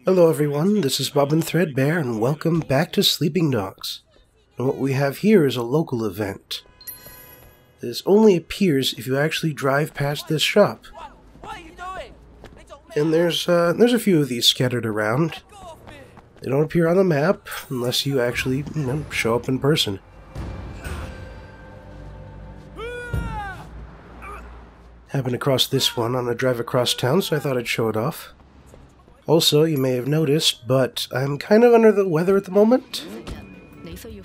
Hello everyone, this is Bob and Threadbare, and welcome back to Sleeping Dogs. And what we have here is a local event. This only appears if you actually drive past this shop. And there's a few of these scattered around. They don't appear on the map unless you actually, show up in person. Happened across this one on a drive across town, so I thought I'd show it off. Also, you may have noticed, but I'm kind of under the weather at the moment.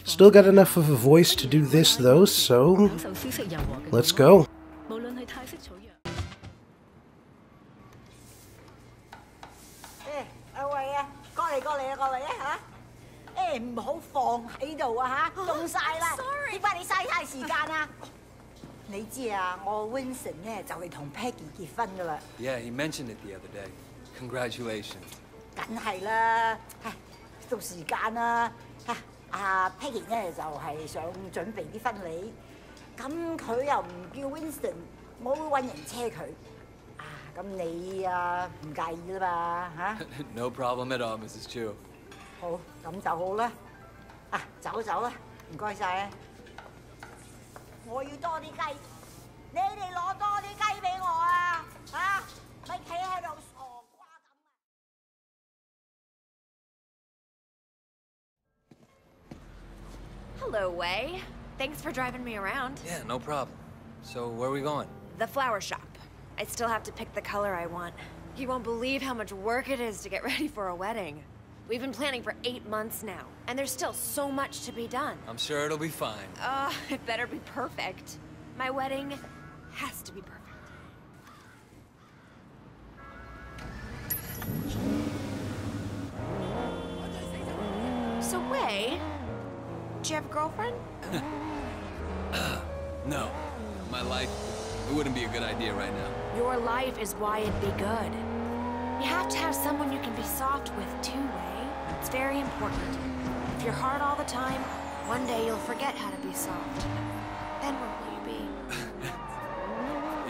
Still got enough of a voice to do this though, so let's go. Yeah, he mentioned it the other day. Congratulations. 梗係啦，到時間啦，Peggy 咧就係想準備啲婚禮，咁佢又唔叫 Winston，我會揾人車佢。咁你唔介意啦嘛嚇 No problem at all, Mrs. Chu. 好，咁就好啦。走啦，唔該晒啊！我要多啲雞，你哋攞多啲雞俾我啊！咪企喺度。Hello, Wei. Thanks for driving me around. Yeah, no problem. So, where are we going? The flower shop. I still have to pick the color I want. You won't believe how much work it is to get ready for a wedding. We've been planning for 8 months now, and there's still so much to be done. I'm sure it'll be fine. It better be perfect. My wedding has to be perfect. So, Wei, do you have a girlfriend? No. My life, it wouldn't be a good idea right now. Your life is why it'd be good. You have to have someone you can be soft with too, Wei. It's very important. If you're hard all the time, one day you'll forget how to be soft. Then where will you be?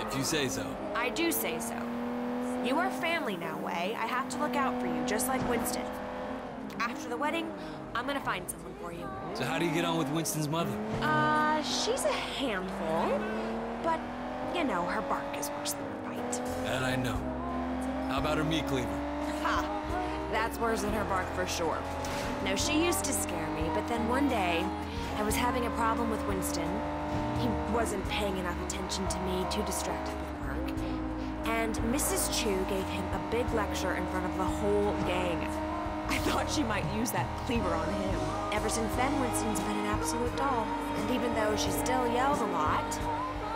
If you say so. I do say so. You are family now, Wei. I have to look out for you, just like Winston. After the wedding, I'm gonna find someone for you. So how do you get on with Winston's mother? She's a handful, but, her bark is worse than her bite. That I know. How about her meat cleaver? Ha! That's worse than her bark for sure. No, she used to scare me, but then one day, I was having a problem with Winston. He wasn't paying enough attention to me, too distracted with work. And Mrs. Chu gave him a big lecture in front of the whole gang. I thought she might use that cleaver on him. Ever since then, Winston's been an absolute doll. And even though she still yells a lot,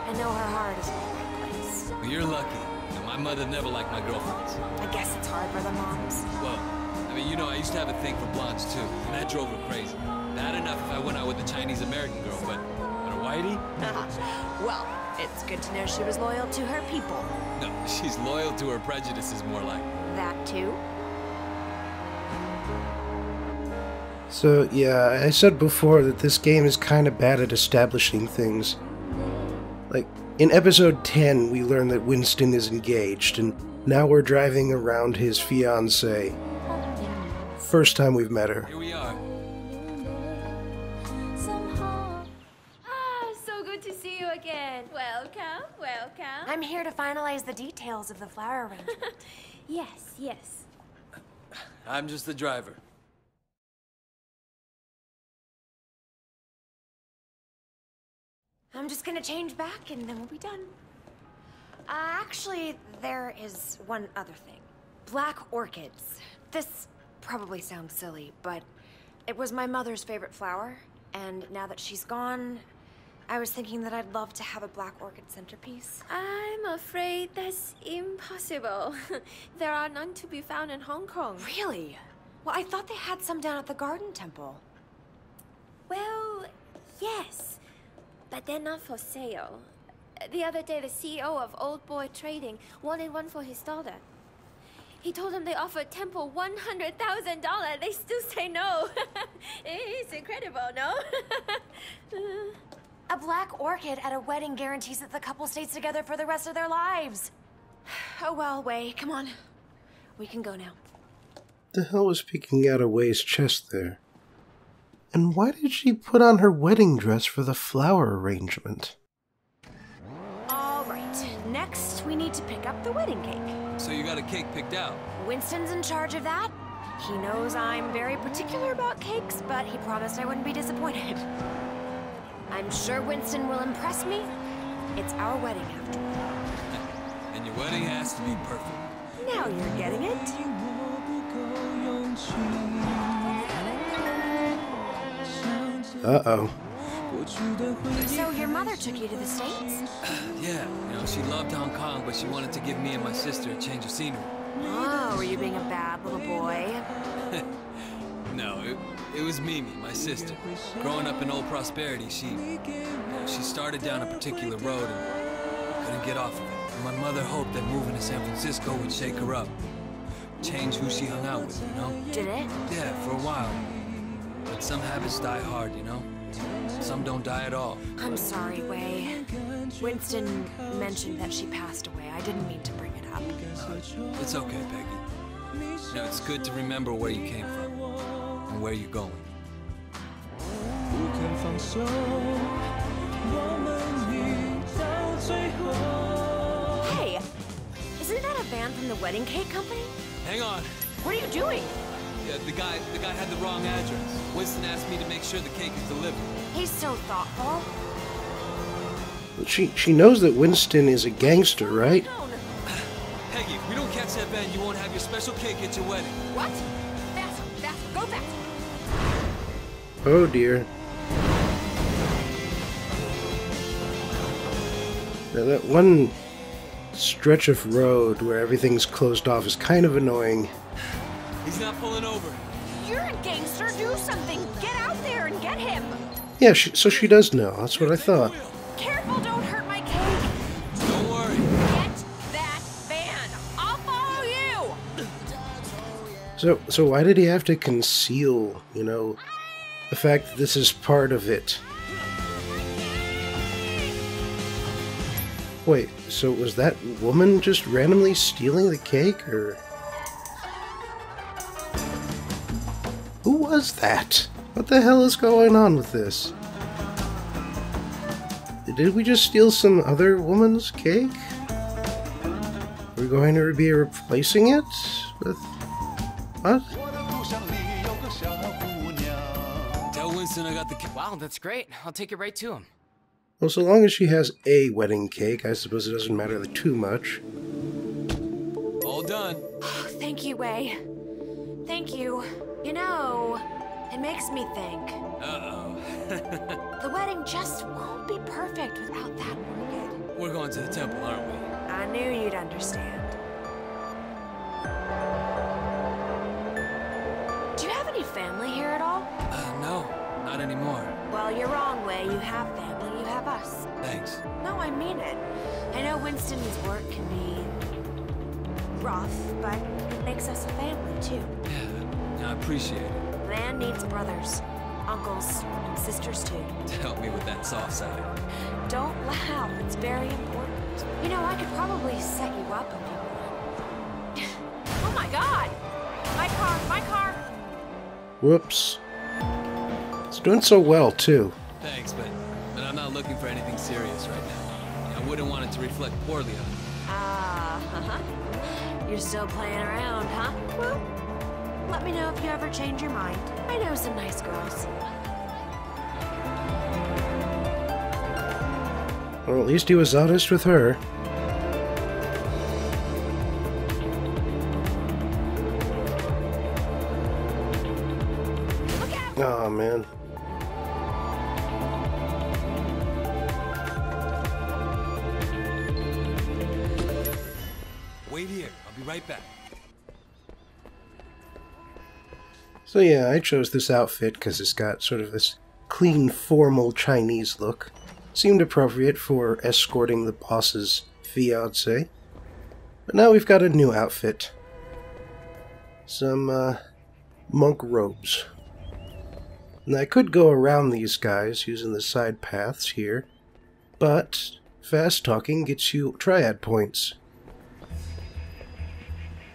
I know her heart is in the right place. Well, you're lucky. My mother never liked my girlfriends. I guess it's hard for the moms. Well, I used to have a thing for blondes too, and that drove her crazy. Bad enough if I went out with a Chinese-American girl, but a whitey? Well, it's good to know she was loyal to her people. No, she's loyal to her prejudices, more like. That too? So yeah, I said before that this game is kinda bad at establishing things. Like, in episode 10 we learned that Winston is engaged, and now we're driving around his fiancée. First time we've met her. Here we are. So good to see you again. Welcome. I'm here to finalize the details of the flower arrangement. Yes. I'm just the driver. I'm just gonna change back and then we'll be done. Actually, there is one other thing. Black orchids. This probably sounds silly, but it was my mother's favorite flower, and now that she's gone, I was thinking that I'd love to have a black orchid centerpiece. I'm afraid that's impossible. There are none to be found in Hong Kong. Really? Well, I thought they had some down at the Garden Temple. Well, yes, but they're not for sale. The other day, the CEO of Old Boy Trading wanted one for his daughter. He told them they offered Temple $100,000. They still say no. It's incredible, no? A black orchid at a wedding guarantees that the couple stays together for the rest of their lives. Oh well, Wei, come on. We can go now. The hell was peeking out of Wei's chest there? And why did she put on her wedding dress for the flower arrangement? Alright, next we need to pick up the wedding cake. So you got a cake picked out? Winston's in charge of that. He knows I'm very particular about cakes, but he promised I wouldn't be disappointed. I'm sure Winston will impress me. It's our wedding after all. And your wedding has to be perfect. Now you're getting it. Uh-oh. So your mother took you to the States? Yeah, she loved Hong Kong, but she wanted to give me and my sister a change of scenery. Oh, were you being a bad little boy? No, it was Mimi, my sister. Growing up in Old Prosperity, she started down a particular road and couldn't get off of it. And my mother hoped that moving to San Francisco would shake her up. Change who she hung out with, Did it? Yeah, for a while. But some habits die hard, Some don't die at all. I'm sorry, Wei. Winston mentioned that she passed away. I didn't mean to bring it up. It's okay, Peggy. It's good to remember where you came from and where you're going. Hey, isn't that a van from the wedding cake company? Hang on. What are you doing? Yeah, the guy had the wrong address. Winston asked me to make sure the cake is delivered. He's so thoughtful. She knows that Winston is a gangster, right? Peggy, if we don't catch that van, you won't have your special cake at your wedding. What? Faster, faster, go faster! Oh dear. Now that one stretch of road where everything's closed off is kind of annoying. He's not pulling over. You're a gangster, do something! Get out there and get him! Yeah, so she does know. That's what I thought. Careful, don't hurt my cake! Don't worry. Get that van! I'll follow you! So why did he have to conceal, the fact that this is part of it? Wait, so was that woman just randomly stealing the cake, or... Who was that? What the hell is going on with this? Did we just steal some other woman's cake? We're going to be replacing it with... What? Tell Winston I got the cake. Wow, that's great. I'll take it right to him. Well, so long as she has a wedding cake, I suppose it doesn't matter too much. All done. Oh, thank you, Wei. Thank you. It makes me think. Uh-oh. The wedding just won't be perfect without that orchid. We're going to the temple, aren't we? I knew you'd understand. Do you have any family here at all? No, not anymore. Well, you're wrong, Wei. You have family, you have us. Thanks. No, I mean it. I know Winston's work can be rough, but it makes us a family, too. Yeah, I appreciate it. Man needs brothers, uncles, and sisters, too. To help me with that soft side. Don't laugh, it's very important. I could probably set you up if you want. Oh my god! My car! Whoops. It's doing so well, too. Thanks, but I'm not looking for anything serious right now. I wouldn't want it to reflect poorly on you. Uh-huh. You're still playing around, huh? Well, let me know if you ever change your mind. I know some nice girls. Well, at least he was honest with her. Look out! Oh, man. Wait here. I'll be right back. So yeah, I chose this outfit because it's got sort of this clean, formal Chinese look. Seemed appropriate for escorting the boss's fiancé. But now we've got a new outfit. Some, monk robes. And I could go around these guys using the side paths here, but fast talking gets you triad points.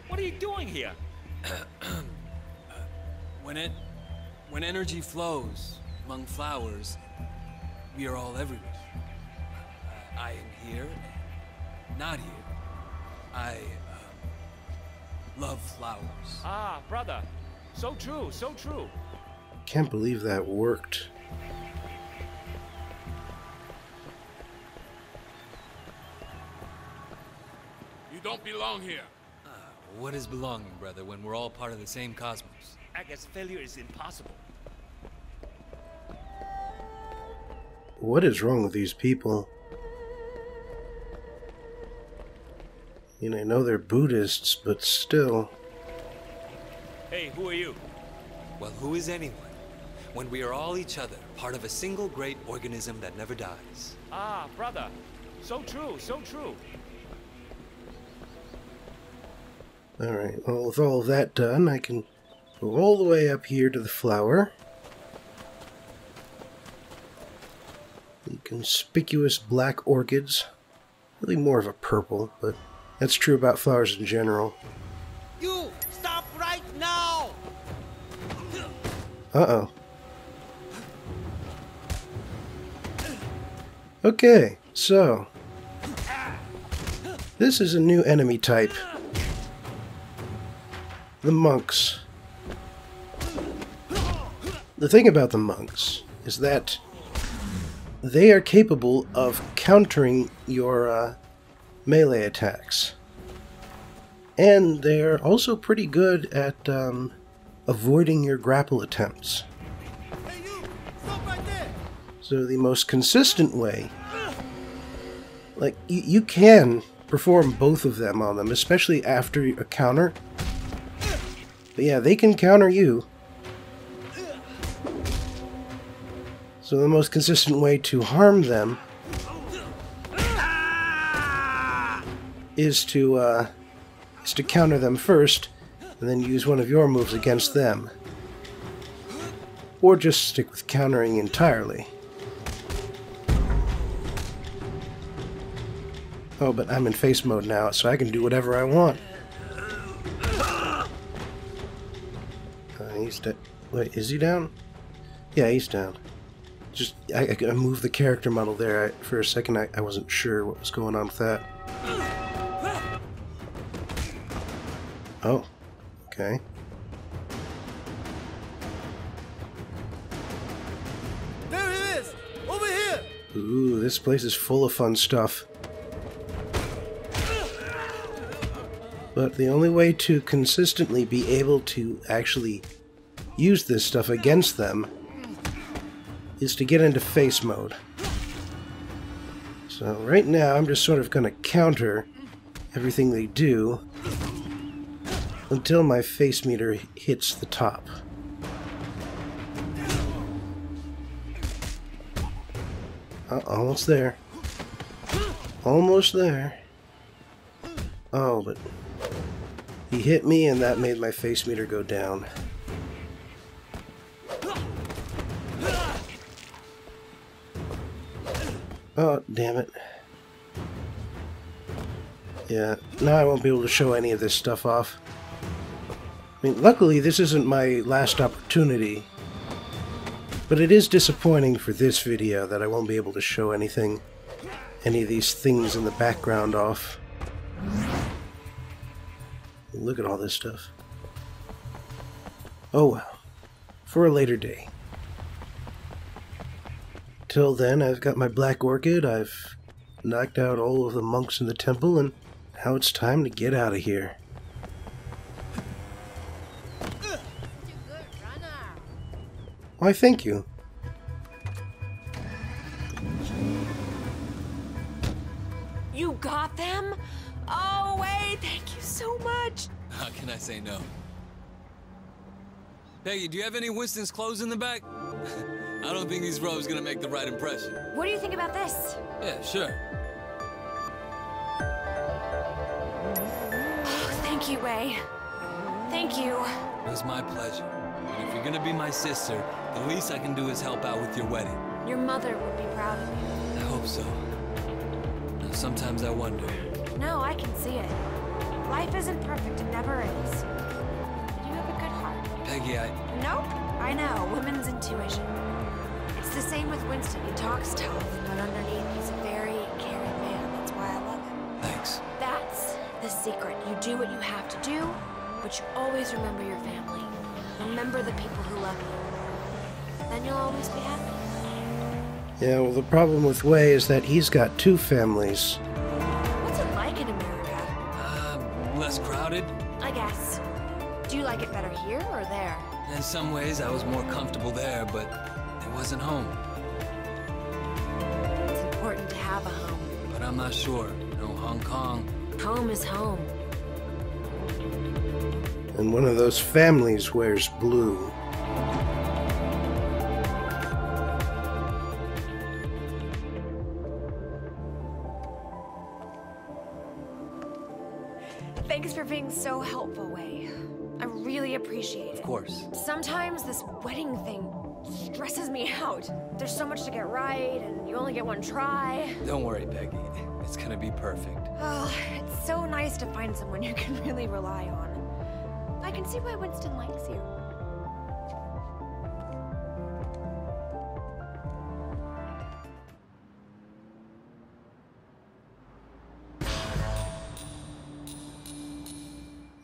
What are you doing here? When energy flows among flowers, we are all everywhere. I am here, not here. I love flowers. Ah, brother. So true, so true. Can't believe that worked. You don't belong here. What is belonging, brother, when we're all part of the same cosmos? I guess failure is impossible. What is wrong with these people? I mean, I know they're Buddhists, but still. Hey, who are you? Well, who is anyone when we are all each other, part of a single great organism that never dies? Ah, brother. So true, so true. Alright, well, with all of that done, I can go all the way up here to the flower. The conspicuous black orchids. Really more of a purple, but that's true about flowers in general. You stop right now! Uh-oh. Okay, so this is a new enemy type. The monks. The thing about the monks is that they are capable of countering your melee attacks. And they're also pretty good at avoiding your grapple attempts. Hey you! Stop right there! So the most consistent way, like, you can perform both of them on them, especially after a counter. But yeah, they can counter you. So the most consistent way to harm them is to counter them first, and then use one of your moves against them. Or just stick with countering entirely. Oh, but I'm in face mode now, so I can do whatever I want. He's dead. Wait, is he down? Yeah, he's down. Just, I moved the character model there. For a second, I wasn't sure what was going on with that. Oh, okay. There he is! Over here! Ooh, this place is full of fun stuff. But the only way to consistently be able to actually use this stuff against them is to get into face mode. So right now I'm just sort of going to counter everything they do until my face meter hits the top. Almost there. Almost there. Oh, but he hit me and that made my face meter go down. Oh, damn it. Yeah, now I won't be able to show any of this stuff off. I mean, luckily this isn't my last opportunity. But it is disappointing for this video that I won't be able to show any of these things in the background off. Look at all this stuff. Oh well. For a later day. Till then, I've got my black orchid, I've knocked out all of the monks in the temple, and now it's time to get out of here. Why, thank you. You got them? Oh, wait, thank you so much. How can I say no? Peggy, do you have any Winston's clothes in the back? I don't think these robes gonna make the right impression. What do you think about this? Yeah, sure. Oh, thank you, Wei. Thank you. It was my pleasure. And if you're gonna be my sister, the least I can do is help out with your wedding. Your mother would be proud of you. I hope so. Now, sometimes I wonder. No, I can see it. Life isn't perfect, it never is. But you have a good heart. Peggy, Nope, I know. Women's intuition. It's the same with Winston. He talks tough, but underneath he's a very caring man. That's why I love him. Thanks. That's the secret. You do what you have to do, but you always remember your family. Remember the people who love you. Then you'll always be happy. Yeah, well, the problem with Wei is that he's got two families. What's it like in America? Less crowded. I guess. Do you like it better here or there? In some ways, I was more comfortable there, but it wasn't home. It's important to have a home. But I'm not sure. No Hong Kong. Home is home. And one of those families wears blue. Thanks for being so helpful, Wei. I really appreciate it. Of course. Sometimes this wedding thing stresses me out. There's so much to get right, and you only get one try. Don't worry, Peggy. It's gonna be perfect. Oh, it's so nice to find someone you can really rely on. I can see why Winston likes you.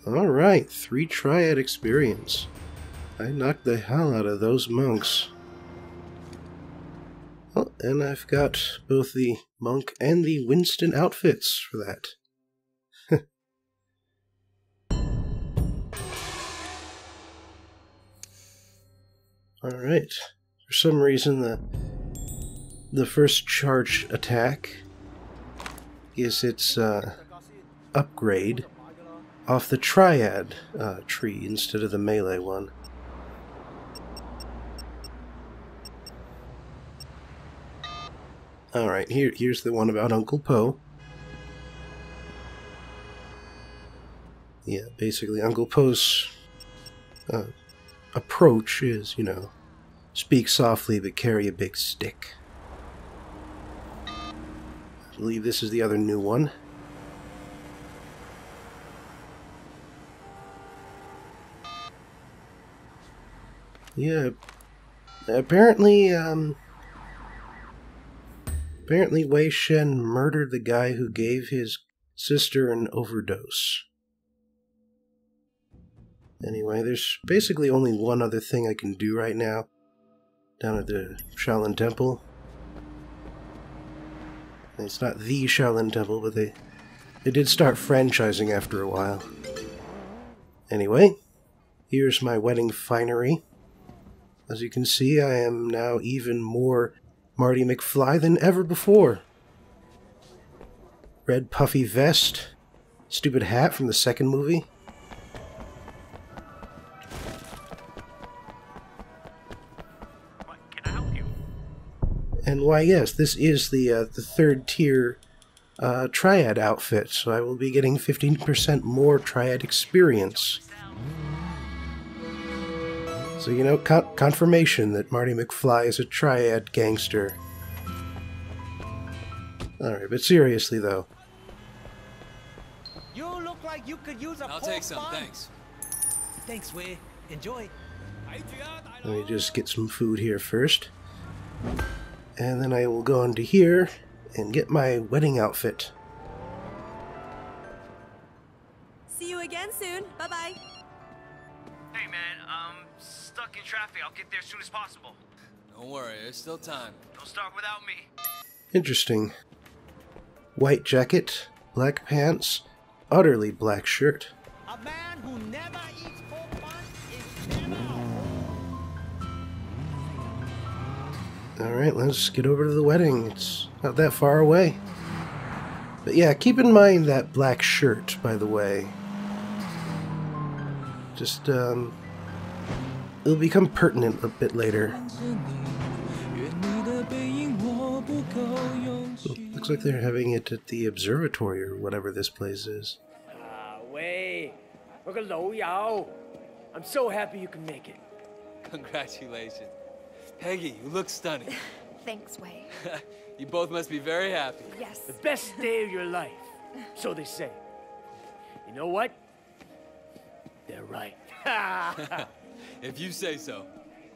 Alright, 3 triad experience. I knocked the hell out of those monks. Oh, and I've got both the monk and the Winston outfits for that. Alright. For some reason the first charge attack is its upgrade off the triad tree instead of the melee one. Alright, here's the one about Uncle Po. Yeah, basically Uncle Po's approach is, you know, speak softly but carry a big stick. I believe this is the other new one. Yeah, apparently Wei Shen murdered the guy who gave his sister an overdose. Anyway, there's basically only one other thing I can do right now, down at the Shaolin Temple. It's not the Shaolin Temple, but they did start franchising after a while. Anyway, here's my wedding finery. As you can see, I am now even more Marty McFly than ever before. Red puffy vest, stupid hat from the second movie. What can I help you? And why, yes, this is the third tier triad outfit, so I will be getting 15% more triad experience. So, you know, confirmation that Marty McFly is a triad gangster. Alright, but seriously though. You look like you could use a I'll take some, thanks. Thanks, Wei. Enjoy. Let me just get some food here first. And then I will go into here and get my wedding outfit. See you again soon. Bye-bye. Hey man, stuck in traffic. I'll get there as soon as possible. Don't worry, there's still time. Don't start without me. Interesting. White jacket, black pants, utterly black shirt. A man who never eats pork buns is never Alright, let's get over to the wedding. It's not that far away. But yeah, keep in mind that black shirt, by the way. Just, it'll become pertinent a bit later. Looks like they're having it at the observatory or whatever this place is. Wei, 我個老友, I'm so happy you can make it. Congratulations. Peggy, you look stunning. Thanks, Wei. You both must be very happy. Yes. The best day of your life, so they say. You know what? They're right. If you say so.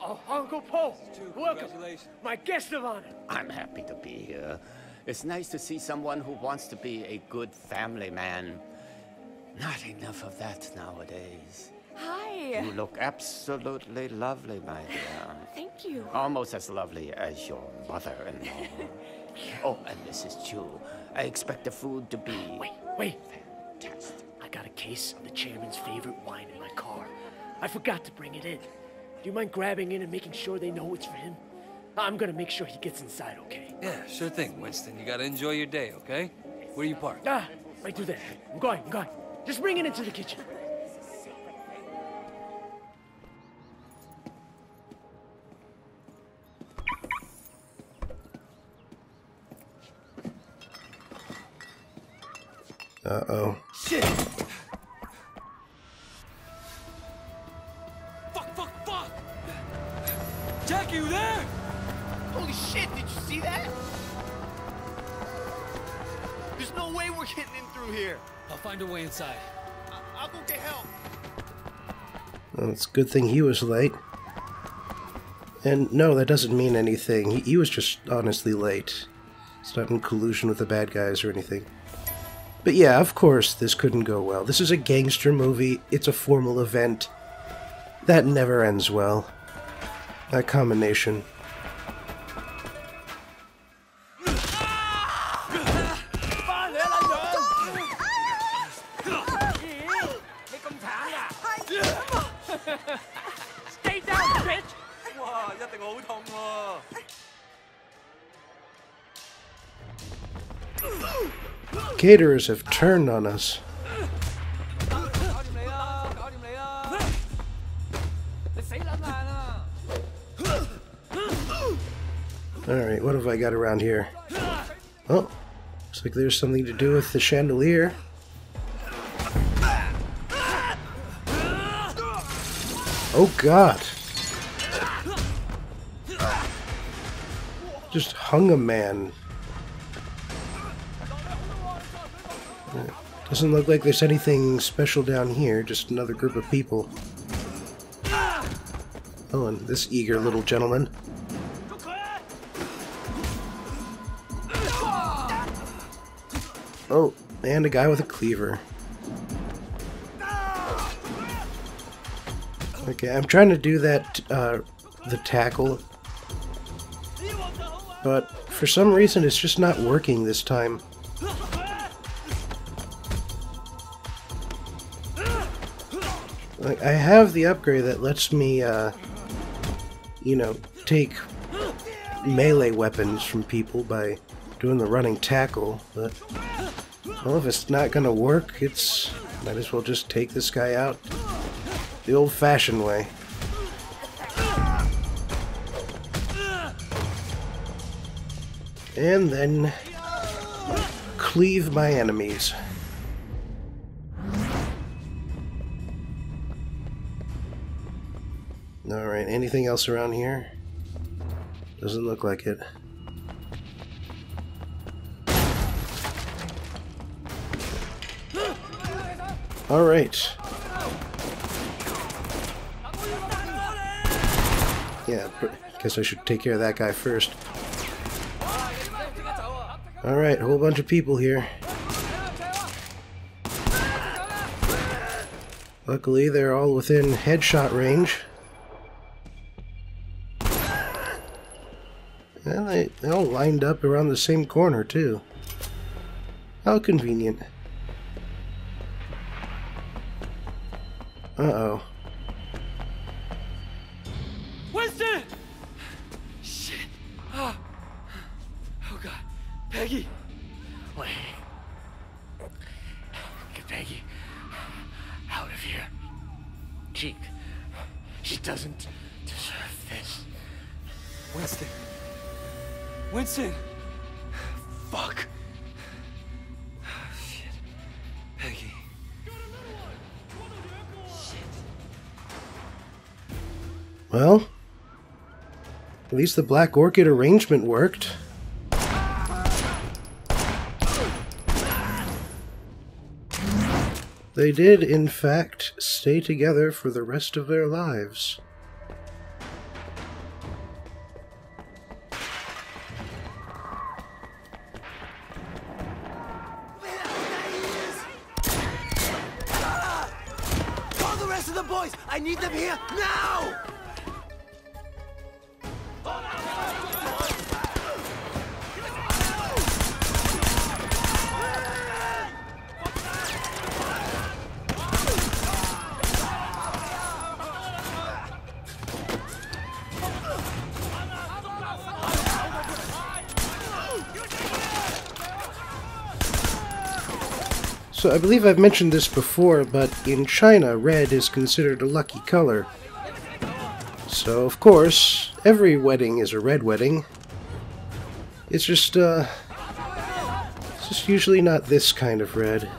Oh, Uncle Paul, welcome. Congratulations. My guest of honor. I'm happy to be here. It's nice to see someone who wants to be a good family man. Not enough of that nowadays. Hi. You look absolutely lovely, my dear. Thank you. Almost as lovely as your mother-in-law. Oh, and Mrs. Chu, I expect the food to be... Wait. Fantastic. I got a case of the chairman's favorite wine in my car. I forgot to bring it in. Do you mind grabbing in and making sure they know it's for him? I'm gonna make sure he gets inside, okay? Yeah, sure thing, Winston. You gotta enjoy your day, okay? Where you parked? Right through there. I'm going. Just bring it into the kitchen. Uh-oh. Shit! Fuck! Jackie, you there? Holy shit, did you see that? There's no way we're getting in through here. I'll find a way inside. I'll go get help. Well, it's a good thing he was late. And no, that doesn't mean anything. He was just honestly late. It's not in collusion with the bad guys or anything. But yeah, of course this couldn't go well. This is a gangster movie. It's a formal event. That never ends well. That combination. Stay down, bitch! Caterers have turned on us. Alright, what have I got around here? Oh, looks like there's something to do with the chandelier. Oh god! Just hung a man. Doesn't look like there's anything special down here, just another group of people. Oh, and this eager little gentleman. Oh, and a guy with a cleaver. Okay, I'm trying to do that, the tackle. But for some reason it's just not working this time. Like, I have the upgrade that lets me, you know, take melee weapons from people by doing the running tackle, but, well, if it's not gonna work, might as well just take this guy out the old-fashioned way. And then cleave my enemies. Alright, anything else around here? Doesn't look like it. Alright. Yeah, guess I should take care of that guy first. Alright, a whole bunch of people here. Luckily, they're all within headshot range. And they all lined up around the same corner, too. How convenient. Uh-oh. Winston! Shit. Oh God. Peggy! Wait. Get Peggy out of here. She doesn't deserve this. Winston. Winston! Fuck. Shit. Peggy. Well, at least the Black Orchid arrangement worked. They did, in fact, stay together for the rest of their lives. I need them here now! So I believe I've mentioned this before, but in China, red is considered a lucky color. So, of course, every wedding is a red wedding. It's just usually not this kind of red.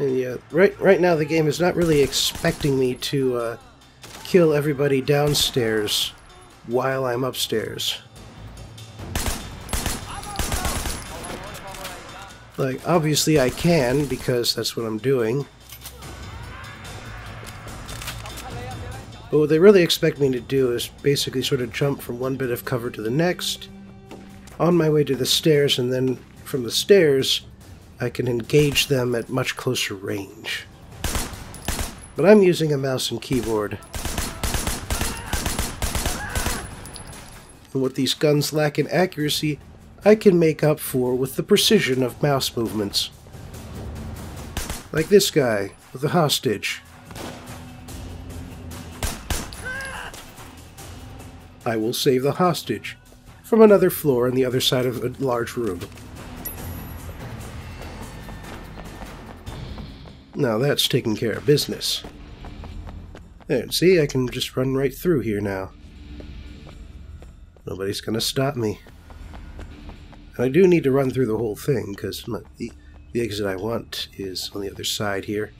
And yeah, right now the game is not really expecting me to kill everybody downstairs while I'm upstairs. Like, obviously I can, because that's what I'm doing. But what they really expect me to do is basically sort of jump from one bit of cover to the next, on my way to the stairs, and then from the stairs I can engage them at much closer range. But I'm using a mouse and keyboard. And what these guns lack in accuracy, I can make up for with the precision of mouse movements. Like this guy, with the hostage. I will save the hostage from another floor on the other side of a large room. Now that's taking care of business. There, see, I can just run right through here now. Nobody's gonna stop me. And I do need to run through the whole thing, because the exit I want is on the other side here.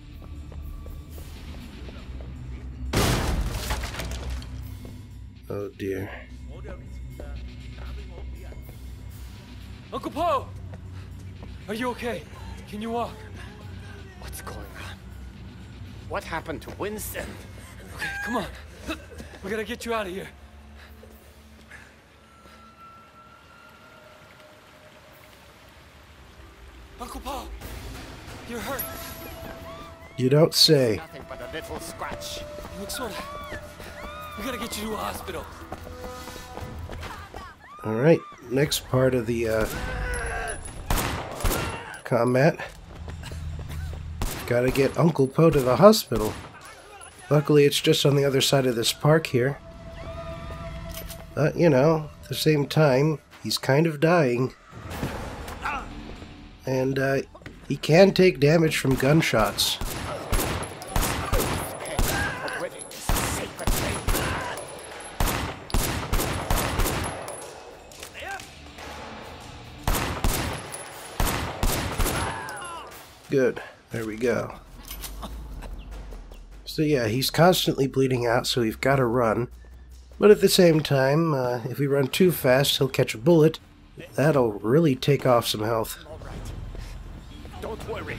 Oh dear. Uncle Po! Are you okay? Can you walk? What's going on? What happened to Winston? Okay, come on. We gotta get you out of here. Uncle Po! You're hurt. You don't say. Nothing but a little scratch. You look sorta... We gotta get you to a hospital. Alright, next part of the combat. Gotta get Uncle Po to the hospital. Luckily it's just on the other side of this park here. But, you know, at the same time, he's kind of dying. And he can take damage from gunshots. Good. There we go. So yeah, he's constantly bleeding out, so we've got to run. But at the same time, if we run too fast, he'll catch a bullet. That'll really take off some health. Don't worry.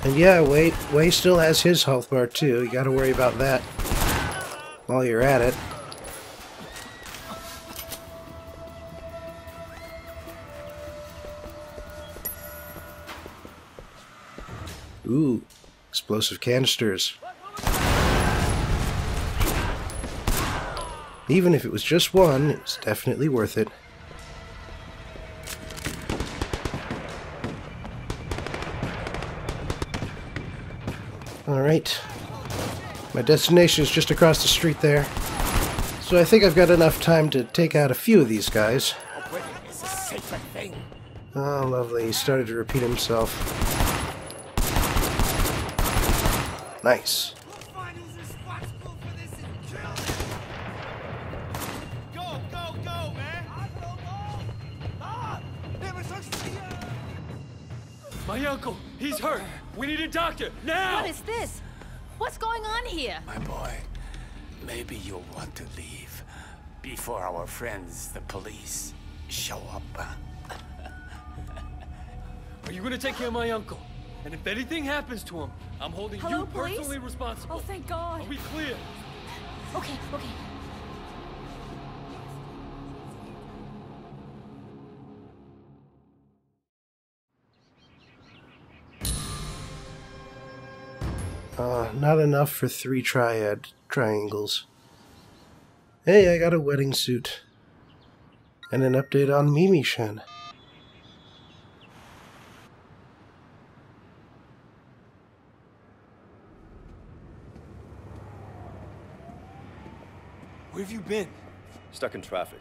And yeah, Wei still has his health bar too. You gotta worry about that while you're at it. Ooh, explosive canisters. Even if it was just one, it was definitely worth it. Alright. My destination is just across the street there. So I think I've got enough time to take out a few of these guys. Oh, lovely. He started to repeat himself. Nice. My uncle, he's hurt. We need a doctor, now! What is this? What's going on here? My boy, maybe you'll want to leave before our friends, the police, show up. Are you gonna take care of my uncle? And if anything happens to him, I'm holding you personally responsible. Oh, thank God. Are we clear? Okay. Not enough for 3 triad triangles. Hey, I got a wedding suit. And an update on Mimi-Shen. Where have you been? Stuck in traffic.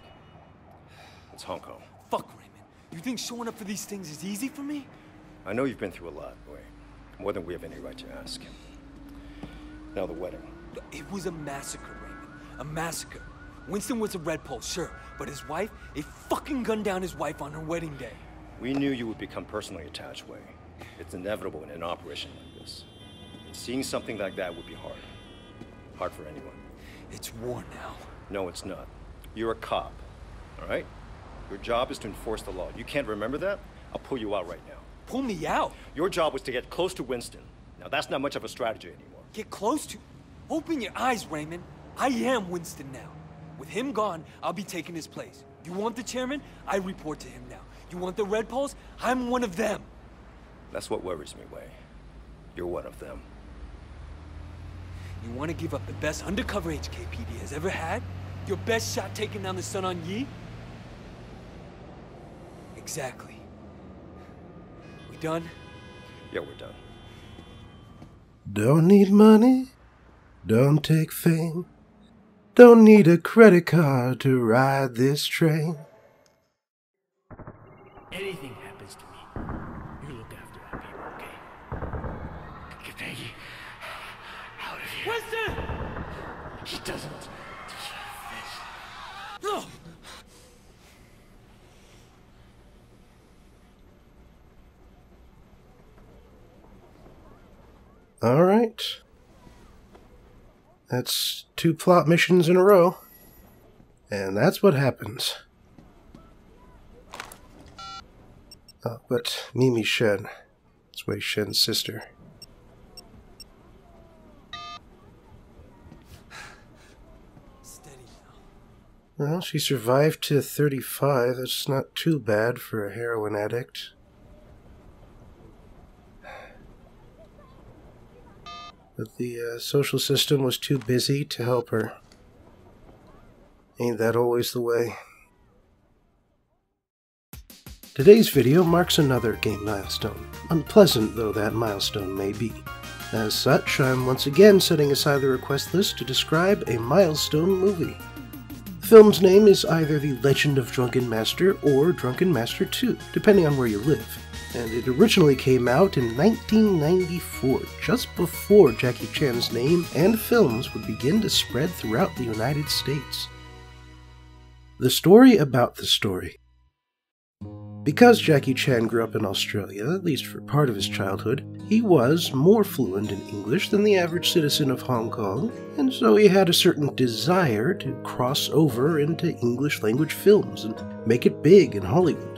It's Hong Kong. Fuck, Raymond. You think showing up for these things is easy for me? I know you've been through a lot, boy. More than we have any right to ask. Now the wedding. It was a massacre, Raymond. A massacre. Winston was a red pole, sure, but his wife, they fucking gunned down his wife on her wedding day. We knew you would become personally attached, Wei. It's inevitable in an operation like this. And seeing something like that would be hard. Hard for anyone. It's war now. No, it's not. You're a cop, all right? Your job is to enforce the law. You can't remember that? I'll pull you out right now. Pull me out? Your job was to get close to Winston. Now, that's not much of a strategy anymore. Get close to? Open your eyes, Raymond. I am Winston now. With him gone, I'll be taking his place. You want the chairman? I report to him now. You want the red poles? I'm one of them. That's what worries me, Wei. You're one of them. You want to give up the best undercover HKPD has ever had? Your best shot taking down the Sun On Yi? Exactly. We done? Yeah, we're done. Don't need money, don't take fame, don't need a credit card to ride this train. Anything happens to me, you look after our people, okay? Get Peggy out of here. Winston! She doesn't deserve this. No! Alright. That's 2 plot missions in a row. And that's what happens. Oh, but Mimi-Shen. It's Wei Shen's sister. Steady now. Well, she survived to 35. That's not too bad for a heroin addict. But the social system was too busy to help her. Ain't that always the way? Today's video marks another game milestone, unpleasant though that milestone may be. As such, I'm once again setting aside the request list to describe a milestone movie. The film's name is either The Legend of Drunken Master or Drunken Master 2, depending on where you live. And it originally came out in 1994, just before Jackie Chan's name and films would begin to spread throughout the United States. The story about the story. Because Jackie Chan grew up in Australia, at least for part of his childhood, he was more fluent in English than the average citizen of Hong Kong, and so he had a certain desire to cross over into English language films and make it big in Hollywood.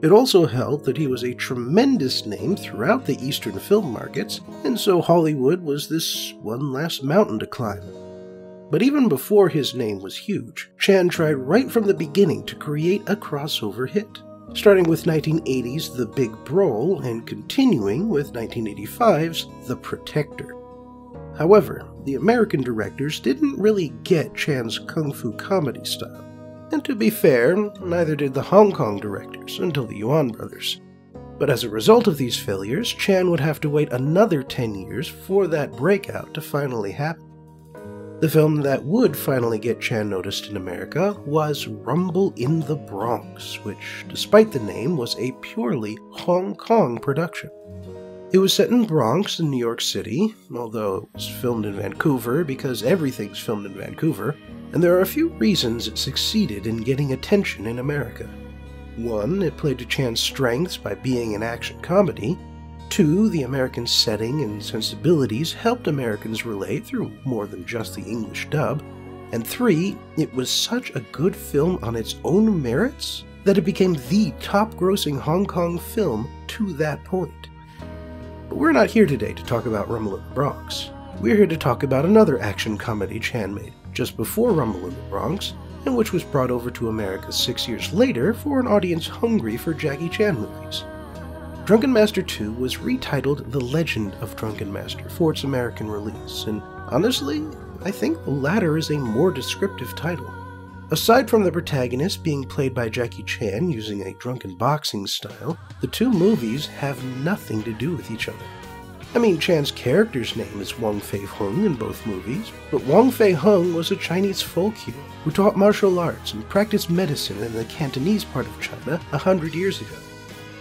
It also helped that he was a tremendous name throughout the Eastern film markets, and so Hollywood was this one last mountain to climb. But even before his name was huge, Chan tried right from the beginning to create a crossover hit, starting with 1980's The Big Brawl and continuing with 1985's The Protector. However, the American directors didn't really get Chan's kung fu comedy style. And to be fair, neither did the Hong Kong directors until the Yuan brothers. But as a result of these failures, Chan would have to wait another 10 years for that breakout to finally happen. The film that would finally get Chan noticed in America was Rumble in the Bronx, which, despite the name, was a purely Hong Kong production. It was set in Bronx in New York City, although it was filmed in Vancouver because everything's filmed in Vancouver, and there are a few reasons it succeeded in getting attention in America. 1, it played to Chan's strengths by being an action comedy. 2, the American setting and sensibilities helped Americans relate through more than just the English dub. And 3, it was such a good film on its own merits that it became the top-grossing Hong Kong film to that point. But we're not here today to talk about Rumble in the Bronx. We're here to talk about another action comedy Chan made just before Rumble in the Bronx, and which was brought over to America 6 years later for an audience hungry for Jackie Chan movies. Drunken Master 2 was retitled The Legend of Drunken Master for its American release, and honestly, I think the latter is a more descriptive title. Aside from the protagonist being played by Jackie Chan using a drunken boxing style, the two movies have nothing to do with each other. I mean, Chan's character's name is Wong Fei Hung in both movies, but Wong Fei Hung was a Chinese folk hero who taught martial arts and practiced medicine in the Cantonese part of China 100 years ago.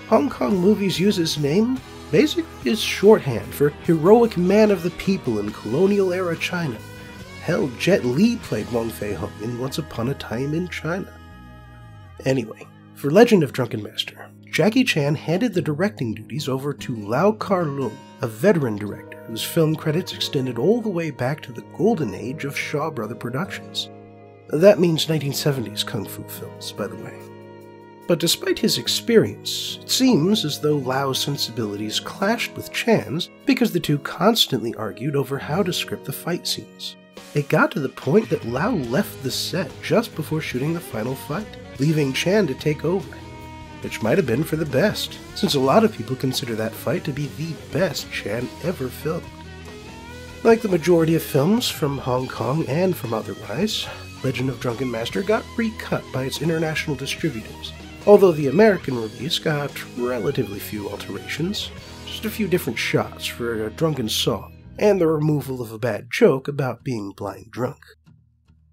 Hong Kong movies use his name basically as shorthand for heroic man of the people in colonial-era China. Hell, Jet Li played Wong Fei Hung in Once Upon a Time in China. Anyway, for Legend of Drunken Master, Jackie Chan handed the directing duties over to Lau Kar-leung, a veteran director whose film credits extended all the way back to the golden age of Shaw Brother Productions. That means 1970s kung fu films, by the way. But despite his experience, it seems as though Lau's sensibilities clashed with Chan's because the two constantly argued over how to script the fight scenes. It got to the point that Lau left the set just before shooting the final fight, leaving Chan to take over. Which might have been for the best, since a lot of people consider that fight to be the best Chan ever filmed. Like the majority of films from Hong Kong and from otherwise, Legend of Drunken Master got recut by its international distributors, although the American release got relatively few alterations, just a few different shots for a drunken song, and the removal of a bad joke about being blind drunk.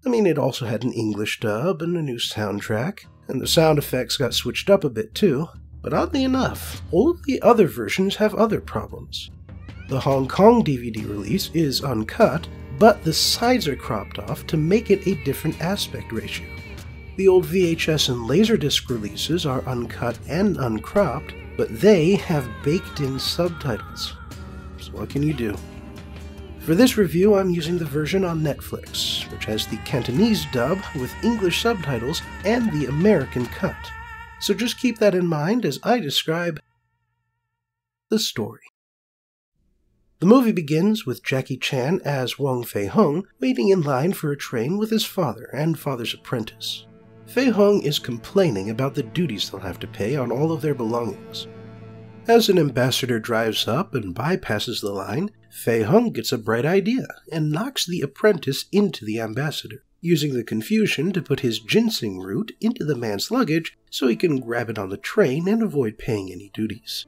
I mean, it also had an English dub and a new soundtrack, and the sound effects got switched up a bit too, but oddly enough, all of the other versions have other problems. The Hong Kong DVD release is uncut, but the sides are cropped off to make it a different aspect ratio. The old VHS and Laserdisc releases are uncut and uncropped, but they have baked-in subtitles. So what can you do? For this review, I'm using the version on Netflix, which has the Cantonese dub with English subtitles and the American cut. So just keep that in mind as I describe the story. The movie begins with Jackie Chan as Wong Fei Hung waiting in line for a train with his father and father's apprentice. Fei Hung is complaining about the duties they'll have to pay on all of their belongings. As an ambassador drives up and bypasses the line, Fei Hung gets a bright idea and knocks the apprentice into the ambassador, using the confusion to put his ginseng root into the man's luggage so he can grab it on the train and avoid paying any duties.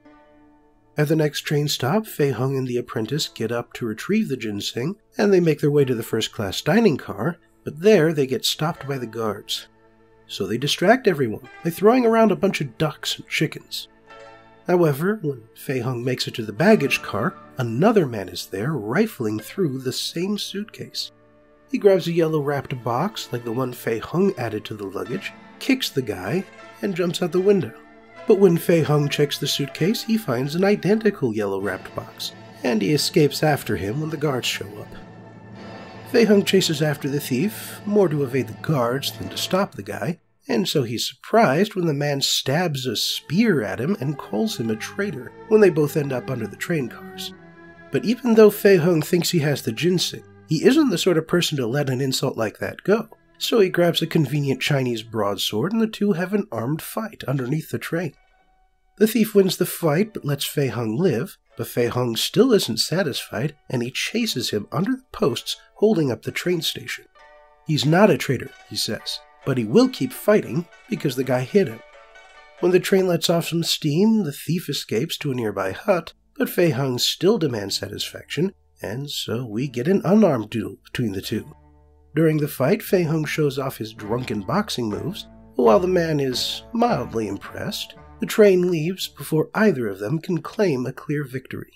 At the next train stop, Fei Hung and the apprentice get up to retrieve the ginseng, and they make their way to the first-class dining car, but there they get stopped by the guards. So they distract everyone by throwing around a bunch of ducks and chickens. However, when Fei Hung makes it to the baggage car, another man is there rifling through the same suitcase. He grabs a yellow-wrapped box like the one Fei Hung added to the luggage, kicks the guy, and jumps out the window. But when Fei Hung checks the suitcase, he finds an identical yellow-wrapped box, and he escapes after him when the guards show up. Fei Hung chases after the thief, more to evade the guards than to stop the guy, and so he's surprised when the man stabs a spear at him and calls him a traitor when they both end up under the train cars. But even though Fei Hung thinks he has the ginseng, he isn't the sort of person to let an insult like that go, so he grabs a convenient Chinese broadsword and the two have an armed fight underneath the train. The thief wins the fight but lets Fei Hung live, but Fei Hung still isn't satisfied and he chases him under the posts holding up the train station. He's not a traitor, he says, but he will keep fighting because the guy hit him. When the train lets off some steam, the thief escapes to a nearby hut, but Fei Hung still demands satisfaction, and so we get an unarmed duel between the two. During the fight, Fei Hung shows off his drunken boxing moves, but while the man is mildly impressed, the train leaves before either of them can claim a clear victory.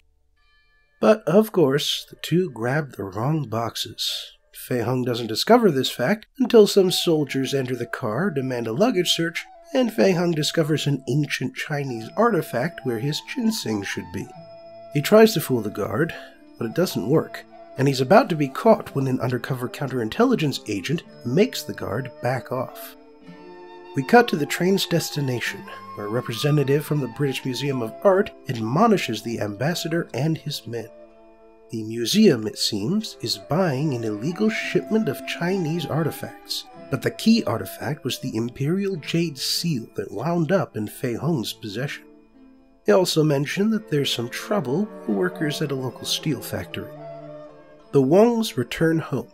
But, of course, the two grab the wrong boxes. Fei Hung doesn't discover this fact until some soldiers enter the car, demand a luggage search, and Fei Hung discovers an ancient Chinese artifact where his ginseng should be. He tries to fool the guard, but it doesn't work, and he's about to be caught when an undercover counterintelligence agent makes the guard back off. We cut to the train's destination, where a representative from the British Museum of Art admonishes the ambassador and his men. The museum, it seems, is buying an illegal shipment of Chinese artifacts, but the key artifact was the Imperial Jade Seal that wound up in Fei Hung's possession. They also mention that there's some trouble with the workers at a local steel factory. The Wongs return home.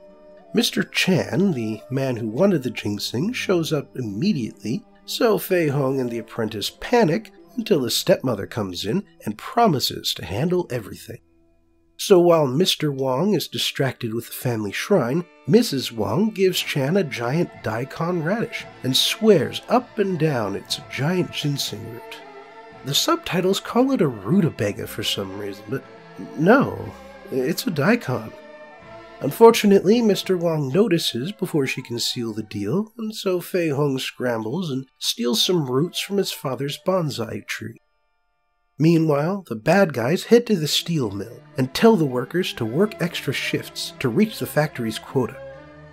Mr. Chan, the man who wanted the ginseng, shows up immediately, so Fei Hung and the apprentice panic until the stepmother comes in and promises to handle everything. So while Mr. Wong is distracted with the family shrine, Mrs. Wong gives Chan a giant daikon radish and swears up and down it's a giant ginseng root. The subtitles call it a rutabaga for some reason, but no, it's a daikon. Unfortunately, Mr. Wong notices before she can seal the deal, and so Fei Hung scrambles and steals some roots from his father's bonsai tree. Meanwhile, the bad guys head to the steel mill and tell the workers to work extra shifts to reach the factory's quota.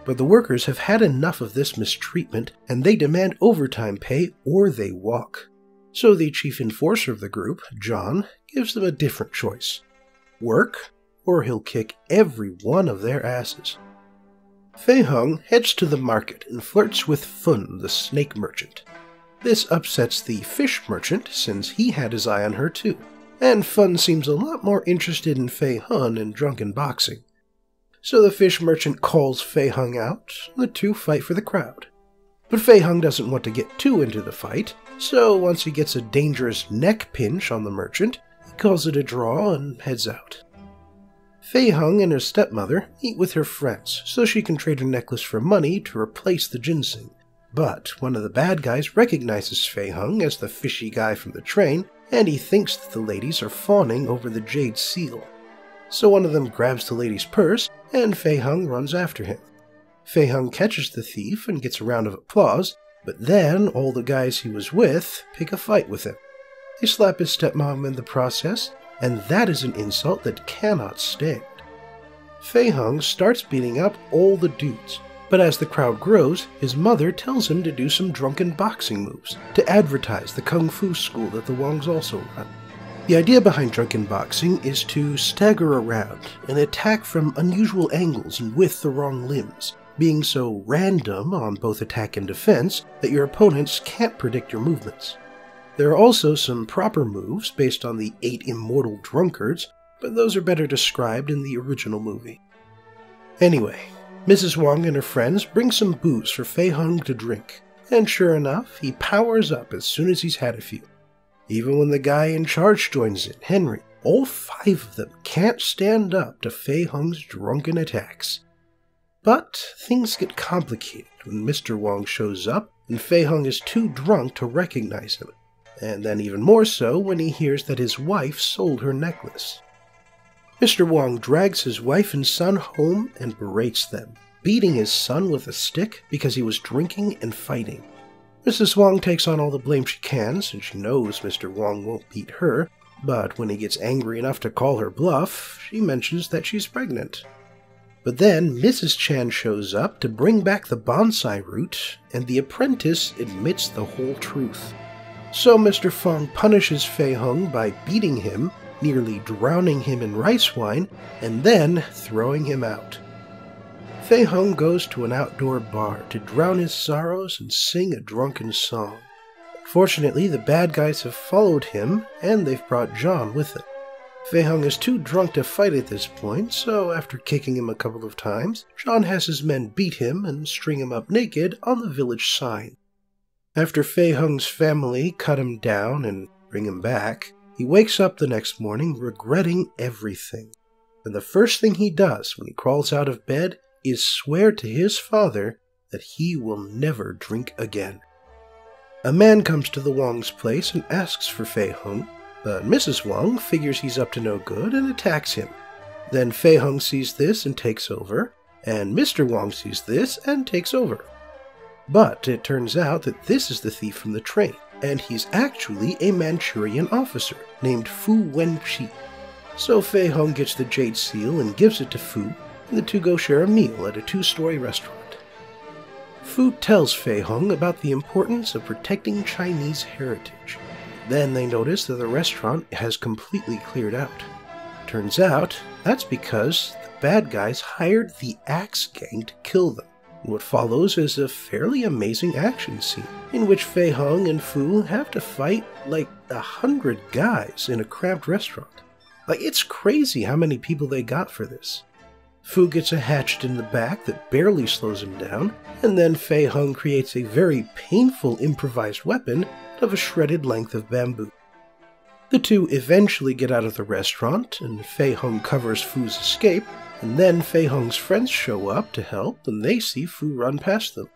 But the workers have had enough of this mistreatment, and they demand overtime pay or they walk. So the chief enforcer of the group, John, gives them a different choice. Work, or he'll kick every one of their asses. Fei Hung heads to the market and flirts with Fun, the snake merchant. This upsets the fish merchant, since he had his eye on her too, and Fun seems a lot more interested in Fei Hung and drunken boxing. So the fish merchant calls Fei Hung out, and the two fight for the crowd. But Fei Hung doesn't want to get too into the fight, so once he gets a dangerous neck pinch on the merchant, he calls it a draw and heads out. Fei Hung and her stepmother eat with her friends so she can trade her necklace for money to replace the ginseng. But one of the bad guys recognizes Fei Hung as the fishy guy from the train, and he thinks that the ladies are fawning over the jade seal. So one of them grabs the lady's purse, and Fei Hung runs after him. Fei Hung catches the thief and gets a round of applause, but then all the guys he was with pick a fight with him. They slap his stepmom in the process, and that is an insult that cannot stand. Fei Hung starts beating up all the dudes, but as the crowd grows, his mother tells him to do some drunken boxing moves to advertise the kung fu school that the Wongs also run. The idea behind drunken boxing is to stagger around and attack from unusual angles and with the wrong limbs, being so random on both attack and defense that your opponents can't predict your movements. There are also some proper moves based on the 8 immortal drunkards, but those are better described in the original movie. Anyway, Mrs. Wong and her friends bring some booze for Fei Hung to drink, and sure enough, he powers up as soon as he's had a few. Even when the guy in charge joins in, Henry, all 5 of them can't stand up to Fei Hung's drunken attacks. But things get complicated when Mr. Wong shows up and Fei Hung is too drunk to recognize him, and then even more so when he hears that his wife sold her necklace. Mr. Wong drags his wife and son home and berates them, beating his son with a stick because he was drinking and fighting. Mrs. Wong takes on all the blame she can since she knows Mr. Wong won't beat her, but when he gets angry enough to call her bluff, she mentions that she's pregnant. But then Mrs. Chan shows up to bring back the bonsai root, and the apprentice admits the whole truth. So Mr. Fong punishes Fei Hung by beating him, nearly drowning him in rice wine, and then throwing him out. Fei Hung goes to an outdoor bar to drown his sorrows and sing a drunken song. Fortunately, the bad guys have followed him, and they've brought John with them. Fei Hung is too drunk to fight at this point, so after kicking him a couple of times, John has his men beat him and string him up naked on the village sign. After Fei Hung's family cut him down and bring him back, he wakes up the next morning regretting everything. And the first thing he does when he crawls out of bed is swear to his father that he will never drink again. A man comes to the Wong's place and asks for Fei Hung, but Mrs. Wong figures he's up to no good and attacks him. Then Fei Hung sees this and takes over, and Mr. Wong sees this and takes over. But it turns out that this is the thief from the train, and he's actually a Manchurian officer named Fu Wenqi. So Fei Hung gets the jade seal and gives it to Fu, and the two go share a meal at a 2-story restaurant. Fu tells Fei Hung about the importance of protecting Chinese heritage. Then they notice that the restaurant has completely cleared out. Turns out, that's because the bad guys hired the Axe Gang to kill them, What follows is a fairly amazing action scene, in which Fei Hung and Fu have to fight like 100 guys in a cramped restaurant. Like, it's crazy how many people they got for this. Fu gets a hatchet in the back that barely slows him down, and then Fei Hung creates a very painful improvised weapon out of a shredded length of bamboo. The two eventually get out of the restaurant, and Fei Hung covers Fu's escape, and then Fei Hung's friends show up to help, and they see Fu run past them.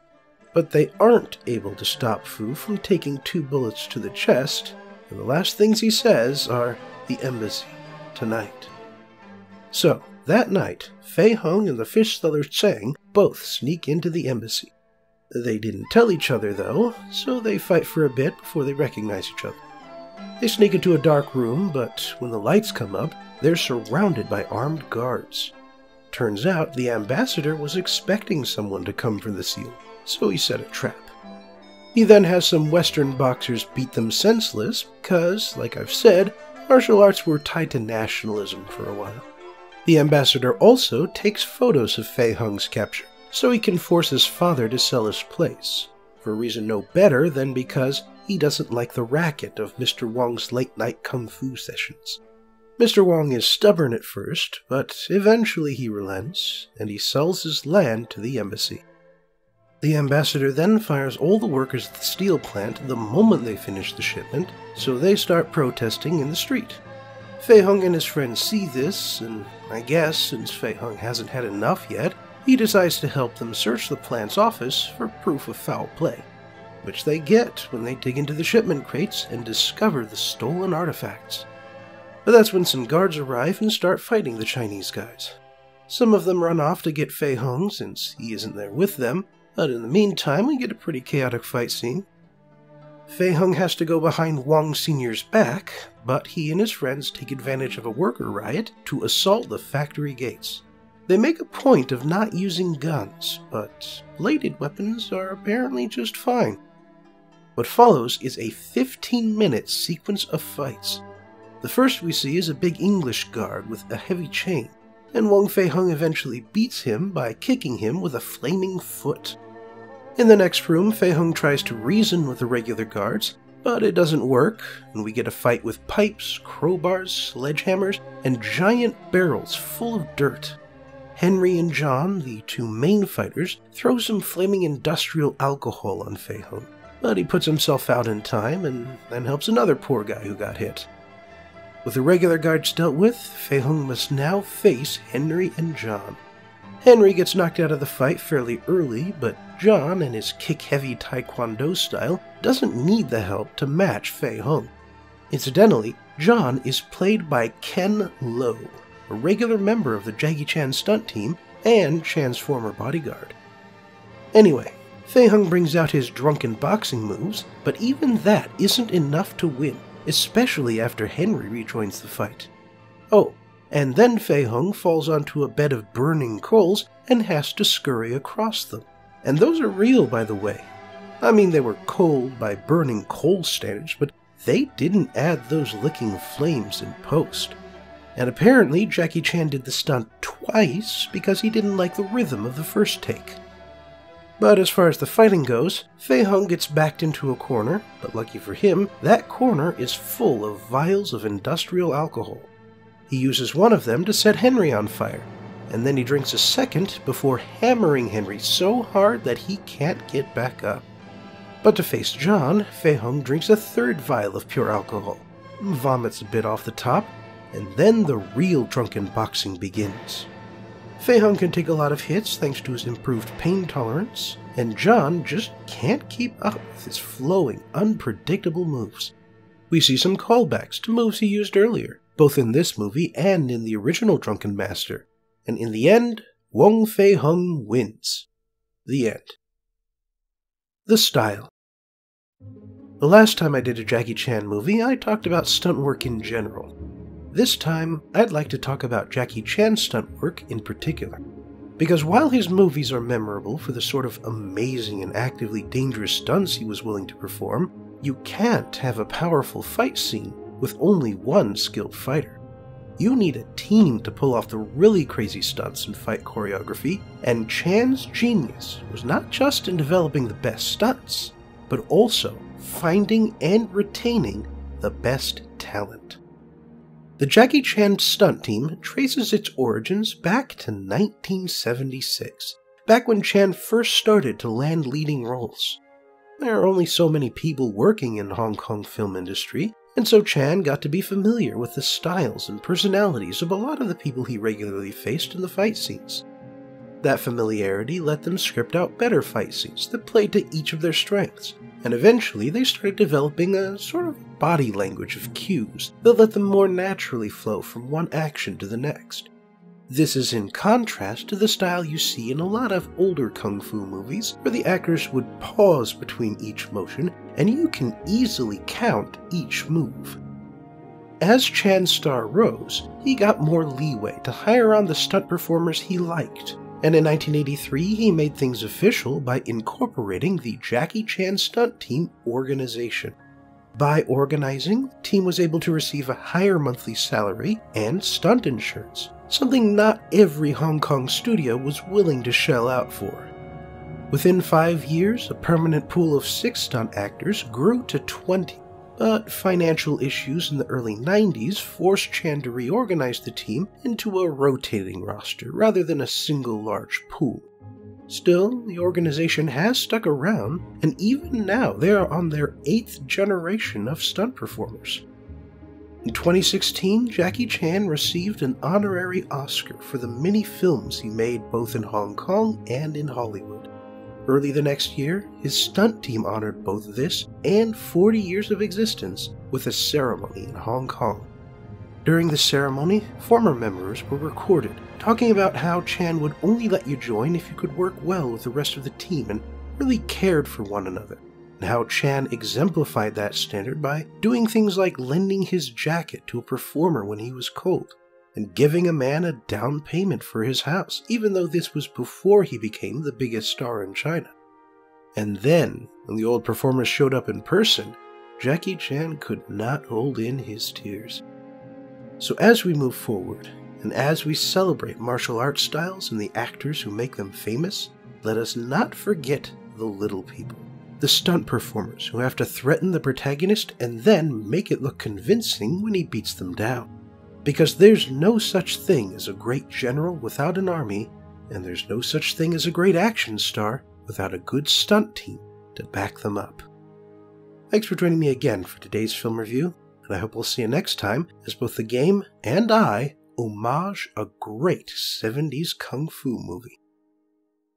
But they aren't able to stop Fu from taking 2 bullets to the chest, and the last things he says are, "The embassy, tonight." So, that night, Fei Hung and the fish seller Tseng both sneak into the embassy. They didn't tell each other, though, so they fight for a bit before they recognize each other. They sneak into a dark room, but when the lights come up, they're surrounded by armed guards. Turns out the ambassador was expecting someone to come for the seal, so he set a trap. He then has some Western boxers beat them senseless because, like I've said, martial arts were tied to nationalism for a while. The ambassador also takes photos of Fei Hung's capture, so he can force his father to sell his place, for a reason no better than because he doesn't like the racket of Mr. Wong's late-night kung fu sessions. Mr. Wong is stubborn at first, but eventually he relents, and he sells his land to the embassy. The ambassador then fires all the workers at the steel plant the moment they finish the shipment, so they start protesting in the street. Fei Hung and his friends see this, and I guess since Fei Hung hasn't had enough yet, he decides to help them search the plant's office for proof of foul play, which they get when they dig into the shipment crates and discover the stolen artifacts. But that's when some guards arrive and start fighting the Chinese guys. Some of them run off to get Fei Hung since he isn't there with them, but in the meantime we get a pretty chaotic fight scene. Fei Hung has to go behind Wong Sr.'s back, but he and his friends take advantage of a worker riot to assault the factory gates. They make a point of not using guns, but bladed weapons are apparently just fine. What follows is a 15-minute sequence of fights. The first we see is a big English guard with a heavy chain, and Wong Fei Hung eventually beats him by kicking him with a flaming foot. In the next room, Fei Hung tries to reason with the regular guards, but it doesn't work, and we get a fight with pipes, crowbars, sledgehammers, and giant barrels full of dirt. Henry and John, the 2 main fighters, throw some flaming industrial alcohol on Fei Hung, but he puts himself out in time and then helps another poor guy who got hit. With the regular guards dealt with, Fei Hung must now face Henry and John. Henry gets knocked out of the fight fairly early, but John, in his kick-heavy taekwondo style, doesn't need the help to match Fei Hung. Incidentally, John is played by Ken Lo, a regular member of the Jackie Chan stunt team and Chan's former bodyguard. Anyway, Fei Hung brings out his drunken boxing moves, but even that isn't enough to win, especially after Henry rejoins the fight. Oh, and then Fei Hung falls onto a bed of burning coals and has to scurry across them. And those are real, by the way. I mean, they were cold by burning coal standards, but they didn't add those licking flames in post. And apparently Jackie Chan did the stunt twice because he didn't like the rhythm of the first take. But as far as the fighting goes, Fei Hung gets backed into a corner, but lucky for him, that corner is full of vials of industrial alcohol. He uses one of them to set Henry on fire, and then he drinks a second before hammering Henry so hard that he can't get back up. But to face John, Fei Hung drinks a third vial of pure alcohol, vomits a bit off the top, and then the real drunken boxing begins. Fei Hung can take a lot of hits thanks to his improved pain tolerance, and John just can't keep up with his flowing, unpredictable moves. We see some callbacks to moves he used earlier, both in this movie and in the original Drunken Master, and in the end, Wong Fei Hung wins. The end. The style. The last time I did a Jackie Chan movie, I talked about stunt work in general. This time, I'd like to talk about Jackie Chan's stunt work in particular. Because while his movies are memorable for the sort of amazing and actively dangerous stunts he was willing to perform, you can't have a powerful fight scene with only one skilled fighter. you need a team to pull off the really crazy stunts and fight choreography, and Chan's genius was not just in developing the best stunts, but also finding and retaining the best talent. The Jackie Chan stunt team traces its origins back to 1976, back when Chan first started to land leading roles. There are only so many people working in Hong Kong film industry, and so Chan got to be familiar with the styles and personalities of a lot of the people he regularly faced in the fight scenes. That familiarity let them script out better fight scenes that played to each of their strengths, and eventually they started developing a sort of body language of cues that let them more naturally flow from one action to the next. This is in contrast to the style you see in a lot of older kung fu movies, where the actors would pause between each motion and you can easily count each move. As Chan's star rose, he got more leeway to hire on the stunt performers he liked, and in 1983 he made things official by incorporating the Jackie Chan Stunt Team organization. By organizing, the team was able to receive a higher monthly salary and stunt insurance, something not every Hong Kong studio was willing to shell out for. Within 5 years, a permanent pool of 6 stunt actors grew to 20, but financial issues in the early 90s forced Chan to reorganize the team into a rotating roster rather than a single large pool. Still, the organization has stuck around, and even now they are on their 8th generation of stunt performers. In 2016, Jackie Chan received an honorary Oscar for the many films he made both in Hong Kong and in Hollywood. Early the next year, his stunt team honored both this and 40 years of existence with a ceremony in Hong Kong. During the ceremony, former members were recorded, talking about how Chan would only let you join if you could work well with the rest of the team and really cared for one another, and how Chan exemplified that standard by doing things like lending his jacket to a performer when he was cold, and giving a man a down payment for his house, even though this was before he became the biggest star in China. And then, when the old performers showed up in person, Jackie Chan could not hold in his tears. So as we move forward, and as we celebrate martial arts styles and the actors who make them famous, let us not forget the little people. The stunt performers who have to threaten the protagonist and then make it look convincing when he beats them down. Because there's no such thing as a great general without an army, and there's no such thing as a great action star without a good stunt team to back them up. Thanks for joining me again for today's film review, and I hope we'll see you next time as both the game and I homage a great 70s kung fu movie.